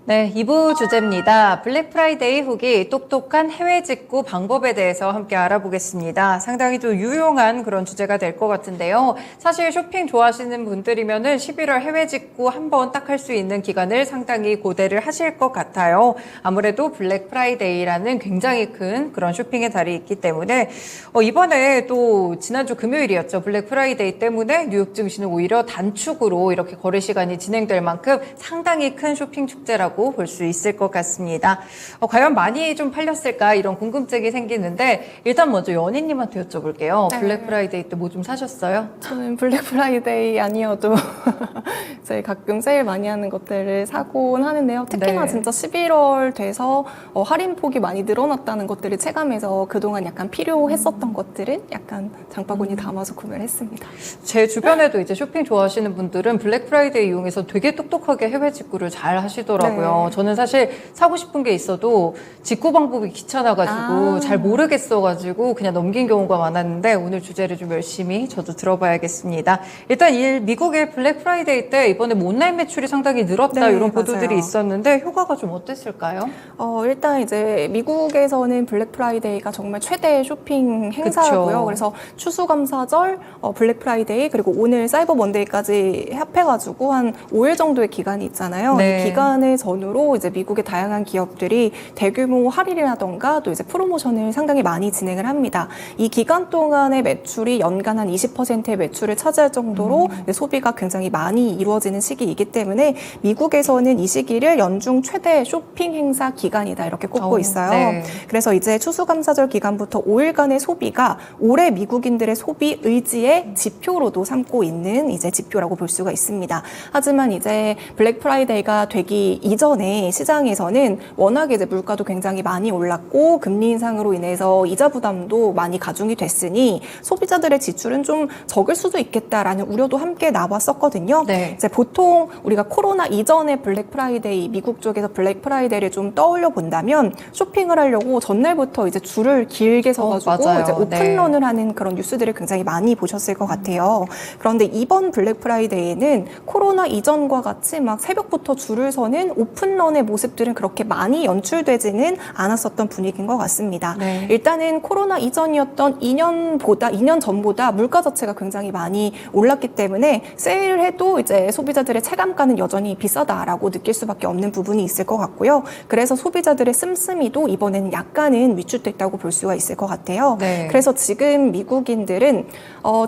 네, 2부 주제입니다. 블랙 프라이데이 후기 똑똑한 해외 직구 방법에 대해서 함께 알아보겠습니다. 상당히 또 유용한 그런 주제가 될 것 같은데요. 사실 쇼핑 좋아하시는 분들이면은 11월 해외 직구 한번 딱 할 수 있는 기간을 상당히 고대를 하실 것 같아요. 아무래도 블랙 프라이데이라는 굉장히 큰 그런 쇼핑의 달이 있기 때문에 이번에 또 지난주 금요일이었죠. 블랙 프라이데이 때문에 뉴욕 증시는 오히려 단축으로 이렇게 거래 시간이 진행될 만큼 상당히 큰 쇼핑 축제라고 볼 수 있을 것 같습니다. 과연 많이 좀 팔렸을까 이런 궁금증이 생기는데 일단 먼저 연희님한테 여쭤볼게요. 네. 블랙 프라이데이 때 뭐 좀 사셨어요? 저는 블랙 프라이데이 아니어도 저희 가끔 세일 많이 하는 것들을 사곤 하는데요. 특히나 네. 진짜 11월 돼서 할인 폭이 많이 늘어났다는 것들을 체감해서 그동안 약간 필요했었던 것들은 약간 장바구니 담아서 구매를 했습니다. 제 주변에도 이제 쇼핑 좋아하시는 분들은 블랙 프라이데이 이용해서 되게 똑똑하게 해외 직구를 잘 하시더라고요. 네. 저는 사실 사고 싶은 게 있어도 직구 방법이 귀찮아가지고 잘 모르겠어가지고 그냥 넘긴 경우가 많았는데 오늘 주제를 좀 열심히 저도 들어봐야겠습니다. 일단 미국의 블랙 프라이데이 때 이번에 뭐 온라인 매출이 상당히 늘었다 네, 이런 보도들이 맞아요. 있었는데 효과가 좀 어땠을까요? 일단 이제 미국에서는 블랙 프라이데이가 정말 최대 쇼핑 행사고요. 그쵸. 그래서 추수감사절, 블랙 프라이데이, 그리고 오늘 사이버 먼데이까지 합해가지고 한 5일 정도의 기간이 있잖아요. 네. 이 기간을 전후로 이제 미국의 다양한 기업들이 대규모 할인이라던가 또 이제 프로모션을 상당히 많이 진행을 합니다. 이 기간 동안의 매출이 연간 한 20%의 매출을 차지할 정도로 소비가 굉장히 많이 이루어지는 시기이기 때문에 미국에서는 이 시기를 연중 최대 쇼핑 행사 기간이다 이렇게 꼽고 있어요. 네. 그래서 이제 추수감사절 기간부터 5일간의 소비가 올해 미국인들의 소비 의지의 지표로도 삼고 있는 이제 지표라고 볼 수가 있습니다. 하지만 이제 블랙 프라이데이가 되기 이전에 시장에서는 워낙에 이제 물가도 굉장히 많이 올랐고 금리 인상으로 인해서 이자 부담도 많이 가중이 됐으니 소비자들의 지출은 좀 적을 수도 있겠다라는 우려도 함께 나왔었거든요. 네. 이제 보통 우리가 코로나 이전의 블랙 프라이데이, 미국 쪽에서 블랙 프라이데이를 좀 떠올려 본다면 쇼핑을 하려고 전날부터 이제 줄을 길게 서가지고 맞아요. 이제 오픈런을 하는 그런 뉴스들을 굉장히 많이 보셨을 것 같아요. 그런데 이번 블랙 프라이데이는 코로나 이전과 같이 막 새벽부터 줄을 서는 오픈런의 모습들은 그렇게 많이 연출되지는 않았었던 분위기인 것 같습니다. 네. 일단은 코로나 이전이었던 2년 전보다 물가 자체가 굉장히 많이 올랐기 때문에 세일을 해도 이제 소비자들의 체감가는 여전히 비싸다라고 느낄 수밖에 없는 부분이 있을 것 같고요. 그래서 소비자들의 씀씀이도 이번에는 약간은 위축됐다고 볼 수가 있을 것 같아요. 네. 그래서 지금 미국인들은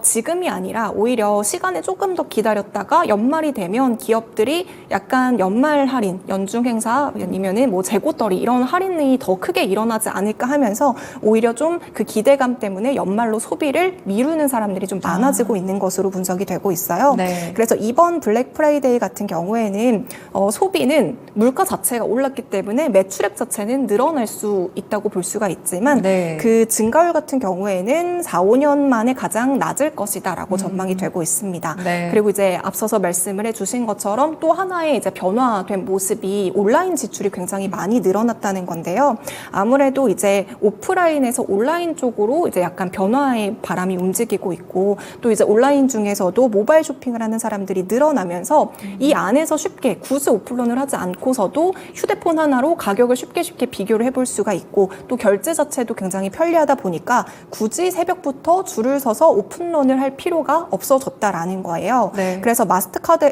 지금이 아니라 오히려 시간을 조금 더 기다렸다가 연말이 되면 기업들이 약간 연말 할인, 연중 행사 아니면은 뭐 재고떨이 이런 할인이 더 크게 일어나지 않을까 하면서 오히려 좀 그 기대감 때문에 연말로 소비를 미루는 사람들이 좀 많아지고 있는 것으로 분석이 되고 있어요. 네. 그래서 이번 블랙 프라이데이 같은 경우에는 소비는 물가 자체가 올랐기 때문에 매출액 자체는 늘어날 수 있다고 볼 수가 있지만 네. 그 증가율 같은 경우에는 4, 5년 만에 가장 낮을 것이다라고 전망이 되고 있습니다. 네. 그리고 이제 앞서서 말씀을 해주신 것처럼 또 하나의 이제 변화된 모습이 온라인 지출이 굉장히 많이 늘어났다는 건데요. 아무래도 이제 오프라인에서 온라인 쪽으로 이제 약간 변화의 바람이 움직이고 있고 또 이제 온라인 중에서도 모바일 쇼핑을 하는 사람들이 늘어나면서 이 안에서 쉽게 굳이 오픈런을 하지 않고서도 휴대폰 하나로 가격을 쉽게 비교를 해볼 수가 있고 또 결제 자체도 굉장히 편리하다 보니까 굳이 새벽부터 줄을 서서 오픈런을 할 필요가 없어졌다라는 거예요. 네. 그래서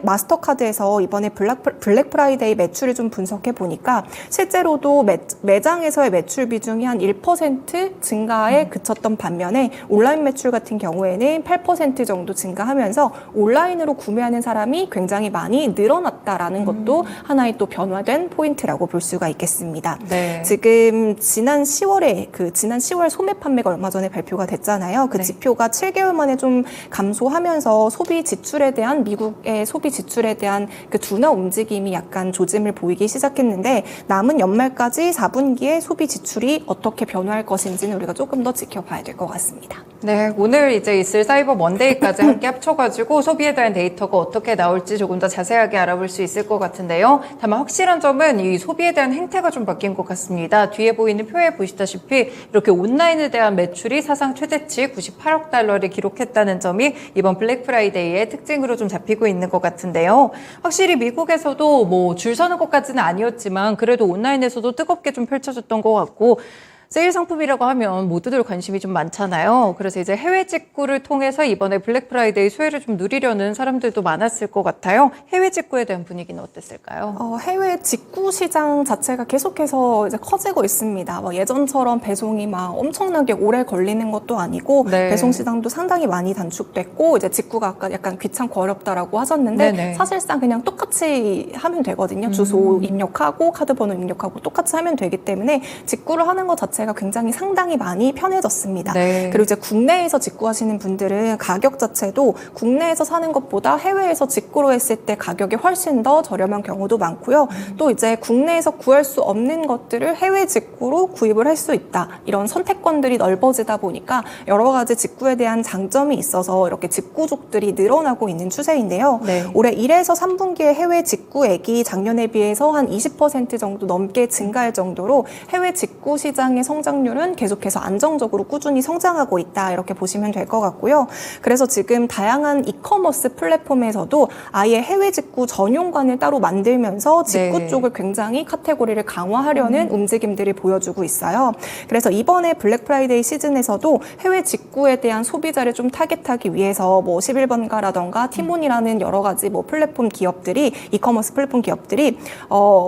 마스터카드에서 이번에 블랙 프라이데이 매출을 좀 분석해 보니까 실제로도 매장에서의 매출 비중이 한 1% 증가에 그쳤던 반면에 온라인 매출 같은 경우에는 8% 정도 증가하면서 온라인으로 구매하는 사람이 굉장히 많이 늘어났다라는 것도 하나의 또 변화된 포인트라고 볼 수가 있겠습니다. 네. 지금 지난 10월 소매 판매가 얼마 전에 발표가 됐잖아요. 그 네. 지표가 7개월 만에 좀 감소하면서 미국의 소비 지출에 대한 그 둔화 움직임이 약간 조짐을 보이기 시작했는데 남은 연말까지 4분기에 소비 지출이 어떻게 변화할 것인지는 우리가 조금 더 지켜봐야 될 것 같습니다. 네, 오늘 이제 있을 사이버 먼데이까지 함께 합쳐가지고 소비에 대한 데이터가 어떻게 나올지 조금 더 자세하게 알아볼 수 있을 것 같은데요. 다만 확실한 점은 이 소비에 대한 행태가 좀 바뀐 것 같습니다. 뒤에 보이는 표에 보시다시피 이렇게 온라인에 대한 매출이 사상 최대치 98억 달러를 기록했다는 점이 이번 블랙 프라이데이의 특징으로 좀 잡히고 있는 것 같은데요. 확실히 미국에서도 뭐 줄 서는 5만 원까지는 아니었지만 그래도 온라인에서도 뜨겁게 좀 펼쳐졌던 것 같고 세일 상품이라고 하면 모두들 관심이 좀 많잖아요. 그래서 이제 해외 직구를 통해서 이번에 블랙 프라이데이 수혜를 좀 누리려는 사람들도 많았을 것 같아요. 해외 직구에 대한 분위기는 어땠을까요? 해외 직구 시장 자체가 계속해서 이제 커지고 있습니다. 예전처럼 배송이 막 엄청나게 오래 걸리는 것도 아니고 네. 배송 시장도 상당히 많이 단축됐고 이제 직구가 아까 약간 귀찮고 어렵다라고 하셨는데 네네. 사실상 그냥 똑같이 하면 되거든요. 주소 입력하고 카드 번호 입력하고 똑같이 하면 되기 때문에 직구를 하는 것 자체가 굉장히 상당히 많이 편해졌습니다. 네. 그리고 이제 국내에서 직구하시는 분들은 가격 자체도 국내에서 사는 것보다 해외에서 직구로 했을 때 가격이 훨씬 더 저렴한 경우도 많고요. 또 이제 국내에서 구할 수 없는 것들을 해외 직구로 구입을 할 수 있다. 이런 선택권들이 넓어지다 보니까 여러 가지 직구에 대한 장점이 있어서 이렇게 직구족들이 늘어나고 있는 추세인데요. 네. 올해 1에서 3분기에 해외 직구액이 작년에 비해서 한 20% 정도 넘게 증가할 정도로 해외 직구 시장의 성장률은 계속해서 안정적으로 꾸준히 성장하고 있다. 이렇게 보시면 될 것 같고요. 그래서 지금 다양한 이커머스 플랫폼에서도 아예 해외 직구 전용관을 따로 만들면서 직구 네. 쪽을 굉장히 카테고리를 강화하려는 움직임들이 보여주고 있어요. 그래서 이번에 블랙 프라이데이 시즌에서도 해외 직구에 대한 소비자를 좀 타겟하기 위해서 11번가라던가 티몬이라는 여러 가지 플랫폼 기업들이 이커머스 플랫폼 기업들이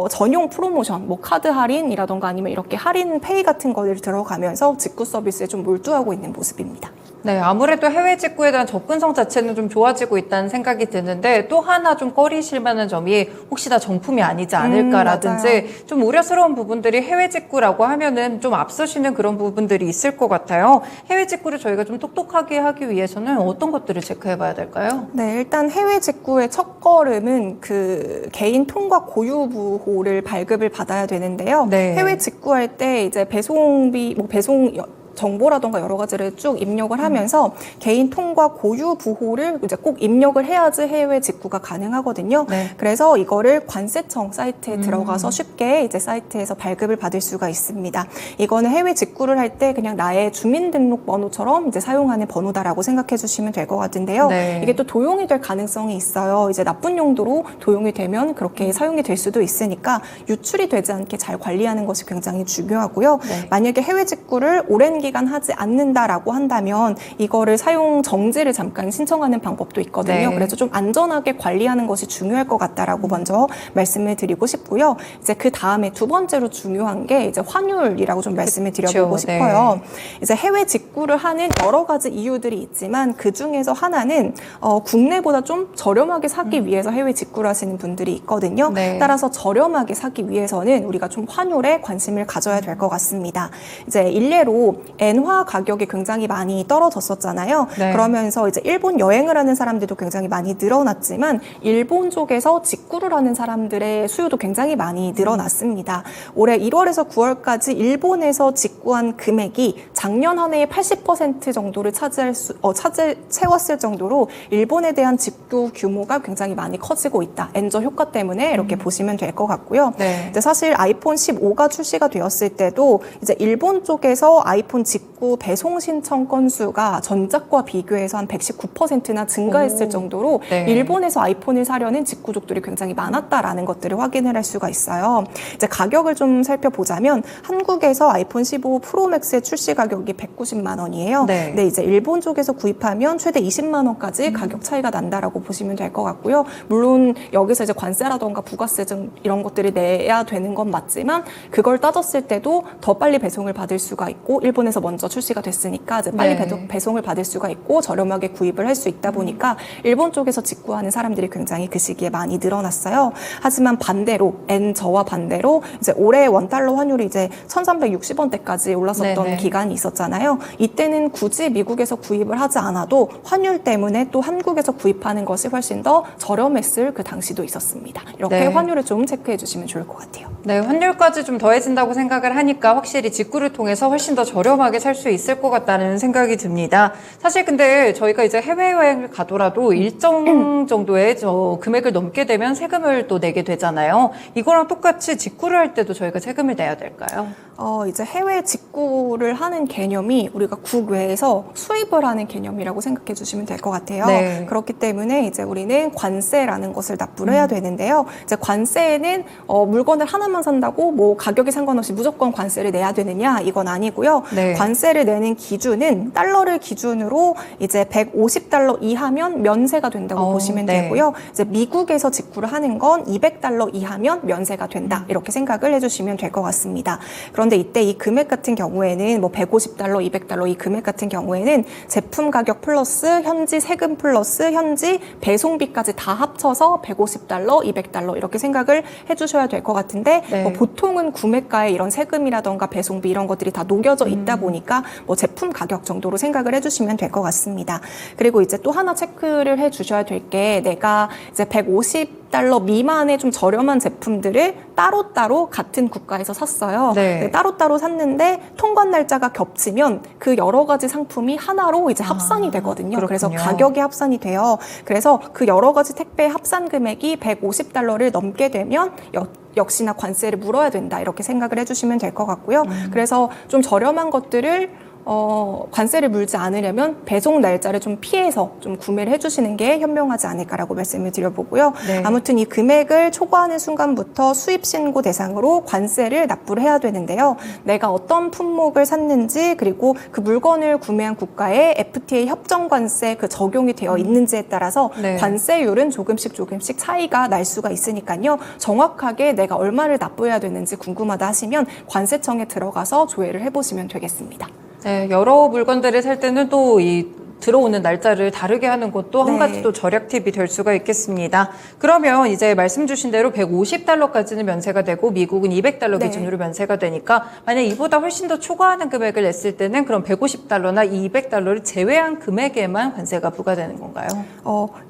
전용 프로모션, 카드 할인이라던가 아니면 이렇게 할인 페이 같은 거를 들어가면서 직구 서비스에 좀 몰두하고 있는 모습입니다. 네, 아무래도 해외 직구에 대한 접근성 자체는 좀 좋아지고 있다는 생각이 드는데 또 하나 좀 꺼리실 만한 점이 혹시 다 정품이 아니지 않을까라든지 좀 우려스러운 부분들이 해외 직구라고 하면은 좀 앞서시는 그런 부분들이 있을 것 같아요. 해외 직구를 저희가 좀 똑똑하게 하기 위해서는 어떤 것들을 체크해 봐야 될까요? 네, 일단 해외 직구의 첫 걸음은 그 개인 통과 고유 부호를 발급을 받아야 되는데요. 네. 해외 직구할 때 이제 배송비, 배송 정보라던가 여러 가지를 쭉 입력을 하면서 개인 통과 고유 부호를 이제 꼭 입력을 해야지 해외 직구가 가능하거든요. 네. 그래서 이거를 관세청 사이트에 들어가서 쉽게 이제 사이트에서 발급을 받을 수가 있습니다. 이거는 해외 직구를 할 때 그냥 나의 주민등록번호처럼 이제 사용하는 번호다라고 생각해 주시면 될 것 같은데요. 네. 이게 또 도용이 될 가능성이 있어요. 이제 나쁜 용도로 도용이 되면 그렇게 사용이 될 수도 있으니까 유출이 되지 않게 잘 관리하는 것이 굉장히 중요하고요. 네. 만약에 해외 직구를 오랜 기간 하지 않는다라고 한다면 이거를 사용 정지를 잠깐 신청하는 방법도 있거든요. 네. 그래서 좀 안전하게 관리하는 것이 중요할 것 같다라고 먼저 말씀을 드리고 싶고요. 이제 그 다음에 두 번째로 중요한 게 이제 환율이라고 좀 말씀을 드려보고 싶어요. 이제 해외 직구를 하는 여러 가지 이유들이 있지만 그 중에서 하나는 국내보다 좀 저렴하게 사기 위해서 해외 직구를 하시는 분들이 있거든요. 네. 따라서 저렴하게 사기 위해서는 우리가 좀 환율에 관심을 가져야 될 것 같습니다. 이제 일례로 엔화 가격이 굉장히 많이 떨어졌었잖아요. 네. 그러면서 이제 일본 여행을 하는 사람들도 굉장히 많이 늘어났지만 일본 쪽에서 직구를 하는 사람들의 수요도 굉장히 많이 늘어났습니다. 올해 1월에서 9월까지 일본에서 직구한 금액이 작년 한 해의 80% 정도를 채웠을 정도로 일본에 대한 직구 규모가 굉장히 많이 커지고 있다. 엔저 효과 때문에 이렇게 보시면 될 것 같고요. 네. 이제 사실 아이폰 15가 출시가 되었을 때도 이제 일본 쪽에서 아이폰 직구 배송 신청 건수가 전작과 비교해서 한 119%나 증가했을 정도로 네. 일본에서 아이폰을 사려는 직구족들이 굉장히 많았다라는 것들을 확인을 할 수가 있어요. 이제 가격을 좀 살펴보자면 한국에서 아이폰 15 프로맥스의 출시 가격이 190만 원이에요. 네. 근데 이제 일본 쪽에서 구입하면 최대 20만 원까지 가격 차이가 난다라고 보시면 될 것 같고요. 물론 여기서 이제 관세라던가 부가세 등 이런 것들이 내야 되는 건 맞지만 그걸 따졌을 때도 더 빨리 배송을 받을 수가 있고 일본에서 먼저 출시가 됐으니까 이제 빨리 네. 배송을 받을 수가 있고 저렴하게 구입을 할 수 있다 보니까 일본 쪽에서 직구하는 사람들이 굉장히 그 시기에 많이 늘어났어요. 하지만 반대로 엔저와 반대로 이제 올해 원달러 환율이 이제 1,360원대까지 올랐었던 네네. 기간이 있었잖아요. 이때는 굳이 미국에서 구입을 하지 않아도 환율 때문에 또 한국에서 구입하는 것이 훨씬 더 저렴했을 그 당시도 있었습니다. 이렇게 네. 환율을 좀 체크해 주시면 좋을 것 같아요. 네, 환율까지 좀 더해진다고 생각을 하니까 확실히 직구를 통해서 훨씬 더 저렴하게 살 수 있을 것 같다는 생각이 듭니다. 사실 근데 저희가 이제 해외여행을 가더라도 일정 정도의 금액을 넘게 되면 세금을 또 내게 되잖아요. 이거랑 똑같이 직구를 할 때도 저희가 세금을 내야 될까요? 이제 해외 직구를 하는 큰 개념이 우리가 국외에서 수입을 하는 개념이라고 생각해 주시면 될 것 같아요. 네. 그렇기 때문에 이제 우리는 관세라는 것을 납부를 해야 되는데요. 이제 관세에는 물건을 하나만 산다고 뭐 가격에 상관없이 무조건 관세를 내야 되느냐 이건 아니고요. 네. 관세를 내는 기준은 달러를 기준으로 이제 150달러 이하면 면세가 된다고 보시면 네. 되고요. 이제 미국에서 직구를 하는 건 200달러 이하면 면세가 된다. 이렇게 생각을 해주시면 될 것 같습니다. 그런데 이때 이 금액 같은 경우에는 뭐 150달러, 200달러 이 금액 같은 경우에는 제품 가격 플러스 현지 세금 플러스 현지 배송비까지 다 합쳐서 150달러, 200달러 이렇게 생각을 해주셔야 될 것 같은데 네. 뭐 보통은 구매가에 이런 세금이라던가 배송비 이런 것들이 다 녹여져 있다 보니까 뭐 제품 가격 정도로 생각을 해주시면 될 것 같습니다. 그리고 이제 또 하나 체크를 해주셔야 될 게 내가 이제 150달러 미만의 좀 저렴한 제품들을 따로따로 같은 국가에서 샀어요. 네. 따로따로 샀는데 통관 날짜가 겹치면 그 여러 가지 상품이 하나로 이제 합산이 되거든요. 그래서 그렇군요. 가격이 합산이 돼요. 그래서 그 여러 가지 택배 합산 금액이 150달러를 넘게 되면 역시나 관세를 물어야 된다. 이렇게 생각을 해주시면 될 것 같고요. 그래서 좀 저렴한 것들을 관세를 물지 않으려면 배송 날짜를 좀 피해서 좀 구매를 해주시는 게 현명하지 않을까라고 말씀을 드려보고요. 네. 아무튼 이 금액을 초과하는 순간부터 수입 신고 대상으로 관세를 납부를 해야 되는데요. 내가 어떤 품목을 샀는지 그리고 그 물건을 구매한 국가에 FTA 협정 관세 그 적용이 되어 있는지에 따라서 네. 관세율은 조금씩 차이가 날 수가 있으니까요. 정확하게 내가 얼마를 납부해야 되는지 궁금하다 하시면 관세청에 들어가서 조회를 해보시면 되겠습니다. 네, 여러 물건들을 살 때는 또 이 들어오는 날짜를 다르게 하는 것도 한 네. 가지 또 절약 팁이 될 수가 있겠습니다. 그러면 이제 말씀 주신 대로 150달러까지는 면세가 되고 미국은 200달러 네. 기준으로 면세가 되니까 만약 이보다 훨씬 더 초과하는 금액을 냈을 때는 그럼 150달러나 200달러를 제외한 금액에만 관세가 부과되는 건가요?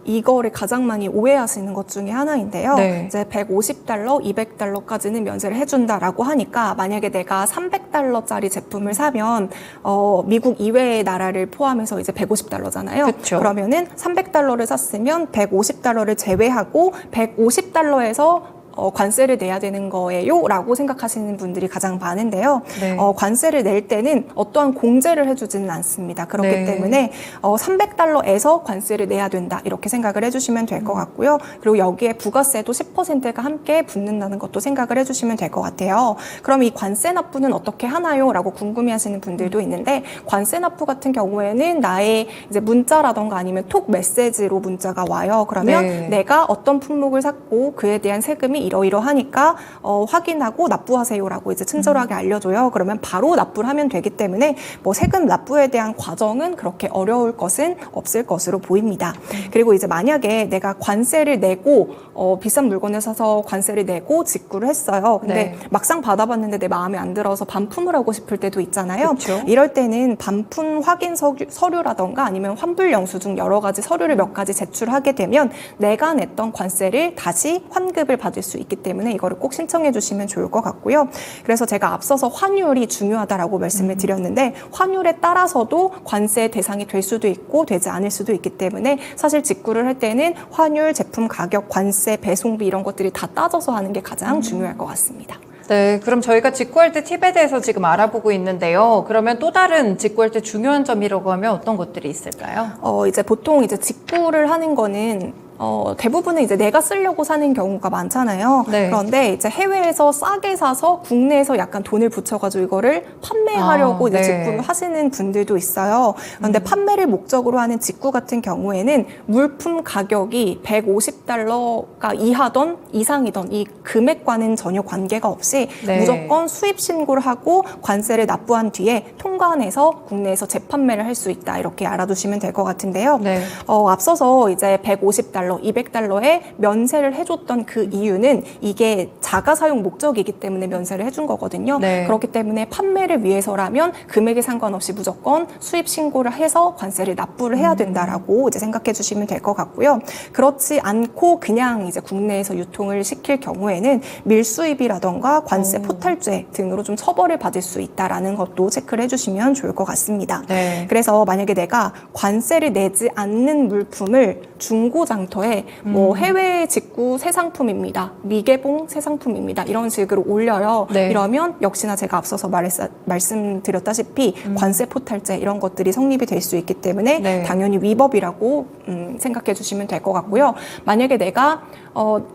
이거를 가장 많이 오해하시는 것 중에 하나인데요. 네. 이제 150달러, 200달러까지는 면세를 해준다라고 하니까 만약에 내가 300달러짜리 제품을 사면 미국 이외의 나라를 포함해서 이제 150달러잖아요. 그쵸. 그러면은 300달러를 샀으면 150달러를 제외하고 150달러에서 관세를 내야 되는 거예요 라고 생각하시는 분들이 가장 많은데요. 네. 관세를 낼 때는 어떠한 공제를 해주지는 않습니다. 그렇기 네. 때문에 300달러에서 관세를 내야 된다 이렇게 생각을 해주시면 될 것 같고요. 그리고 여기에 부가세도 10%가 함께 붙는다는 것도 생각을 해주시면 될 것 같아요. 그럼 이 관세 납부는 어떻게 하나요? 라고 궁금해하시는 분들도 있는데 관세 납부 같은 경우에는 나의 이제 문자라던가 아니면 톡 메시지로 문자가 와요. 그러면 네. 내가 어떤 품목을 샀고 그에 대한 세금이 이러이러하니까 확인하고 납부하세요라고 이제 친절하게 알려줘요. 그러면 바로 납부를 하면 되기 때문에 뭐 세금 납부에 대한 과정은 그렇게 어려울 것은 없을 것으로 보입니다. 그리고 이제 만약에 내가 관세를 내고 비싼 물건을 사서 관세를 내고 직구를 했어요. 근데 네. 막상 받아봤는데 내 마음에 안 들어서 반품을 하고 싶을 때도 있잖아요. 그쵸. 이럴 때는 반품 확인 서류라던가 아니면 환불 영수증 여러 가지 서류를 몇 가지 제출하게 되면 내가 냈던 관세를 다시 환급을 받을 수 있기 때문에 이거를 꼭 신청해 주시면 좋을 것 같고요. 그래서 제가 앞서서 환율이 중요하다라고 말씀을 드렸는데 환율에 따라서도 관세 대상이 될 수도 있고 되지 않을 수도 있기 때문에 사실 직구를 할 때는 환율, 제품 가격, 관세, 배송비 이런 것들이 다 따져서 하는 게 가장 중요할 것 같습니다. 네, 그럼 저희가 직구할 때 팁에 대해서 지금 알아보고 있는데요. 그러면 또 다른 직구할 때 중요한 점이라고 하면 어떤 것들이 있을까요? 이제 보통 이제 직구를 하는 거는 대부분은 이제 내가 쓰려고 사는 경우가 많잖아요. 네. 그런데 이제 해외에서 싸게 사서 국내에서 약간 돈을 붙여가지고 이거를 판매하려고 이제 네. 직구를 하시는 분들도 있어요. 그런데 판매를 목적으로 하는 직구 같은 경우에는 물품 가격이 150달러가 이하던 이상이던 이 금액과는 전혀 관계가 없이 네. 무조건 수입 신고를 하고 관세를 납부한 뒤에 통관해서 국내에서 재판매를 할 수 있다. 이렇게 알아두시면 될 것 같은데요. 네. 앞서서 이제 150달러, 200달러에 면세를 해줬던 그 이유는 이게 자가 사용 목적이기 때문에 면세를 해준 거거든요. 네. 그렇기 때문에 판매를 위해서라면 금액에 상관없이 무조건 수입 신고를 해서 관세를 납부를 해야 된다라고 이제 생각해 주시면 될 것 같고요. 그렇지 않고 그냥 이제 국내에서 유통을 시킬 경우에는 밀수입이라던가 관세 포탈죄 등으로 좀 처벌을 받을 수 있다라는 것도 체크를 해주시면 좋을 것 같습니다. 네. 그래서 만약에 내가 관세를 내지 않는 물품을 중고장터 데이터에 뭐 해외 직구 새 상품입니다. 미개봉 새 상품입니다. 이런 식으로 올려요. 네. 이러면 역시나 제가 앞서서 말씀드렸다시피 관세 포탈제 이런 것들이 성립이 될 수 있기 때문에 네. 당연히 위법이라고 생각해 주시면 될 것 같고요. 만약에 내가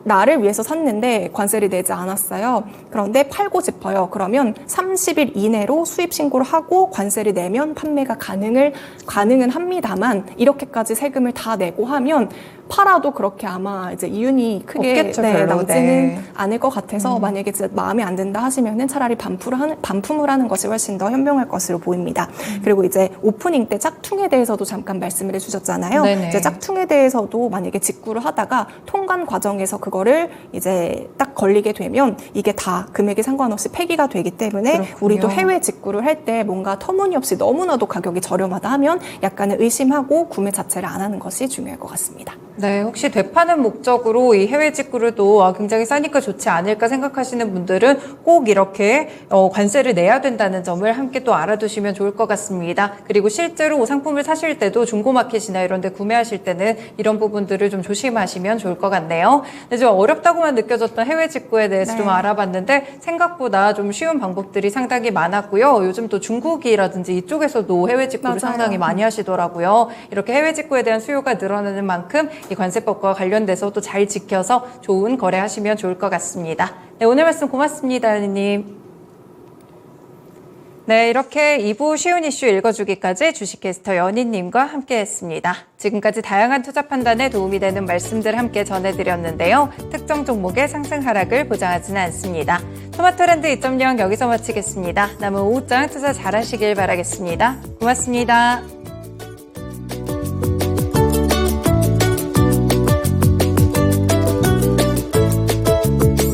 나를 위해서 샀는데 관세를 내지 않았어요. 그런데 팔고 싶어요. 그러면 30일 이내로 수입 신고를 하고 관세를 내면 판매가 가능은 합니다만 이렇게까지 세금을 다 내고 하면 팔아도 그렇게 아마 이제 이윤이 크게 없겠죠, 별로. 남지는 네. 않을 것 같아서 만약에 진짜 마음에 안 든다 하시면은 차라리 반품을 하는 것이 훨씬 더 현명할 것으로 보입니다. 그리고 이제 오프닝 때 짝퉁에 대해서도 잠깐 말씀을 해주셨잖아요. 네네. 이제 짝퉁에 대해서도 만약에 직구를 하다가 통관 과정에서 그거를 이제 딱 걸리게 되면 이게 다 금액에 상관없이 폐기가 되기 때문에 그렇군요. 우리도 해외 직구를 할 때 뭔가 터무니없이 너무나도 가격이 저렴하다 하면 약간은 의심하고 구매 자체를 안 하는 것이 중요할 것 같습니다. 네, 혹시 되파는 목적으로 이 해외 직구를 또 굉장히 싸니까 좋지 않을까 생각하시는 분들은 꼭 이렇게 관세를 내야 된다는 점을 함께 또 알아두시면 좋을 것 같습니다. 그리고 실제로 상품을 사실 때도 중고마켓이나 이런 데 구매하실 때는 이런 부분들을 좀 조심하시면 좋을 것 같네요. 네, 좀 어렵다고만 느껴졌던 해외 직구에 대해서 네. 좀 알아봤는데 생각보다 좀 쉬운 방법들이 상당히 많았고요. 요즘 또 중국이라든지 이쪽에서도 해외 직구를 맞아요. 상당히 많이 하시더라고요. 이렇게 해외 직구에 대한 수요가 늘어나는 만큼 이 관세법과 관련돼서 또 잘 지켜서 좋은 거래하시면 좋을 것 같습니다. 네, 오늘 말씀 고맙습니다, 연희님. 네, 이렇게 2부 쉬운 이슈 읽어주기까지 주식캐스터 연희님과 함께했습니다. 지금까지 다양한 투자 판단에 도움이 되는 말씀들 함께 전해드렸는데요. 특정 종목의 상승 하락을 보장하지는 않습니다. 토마토랜드 2.0 여기서 마치겠습니다. 남은 오후장 투자 잘하시길 바라겠습니다. 고맙습니다.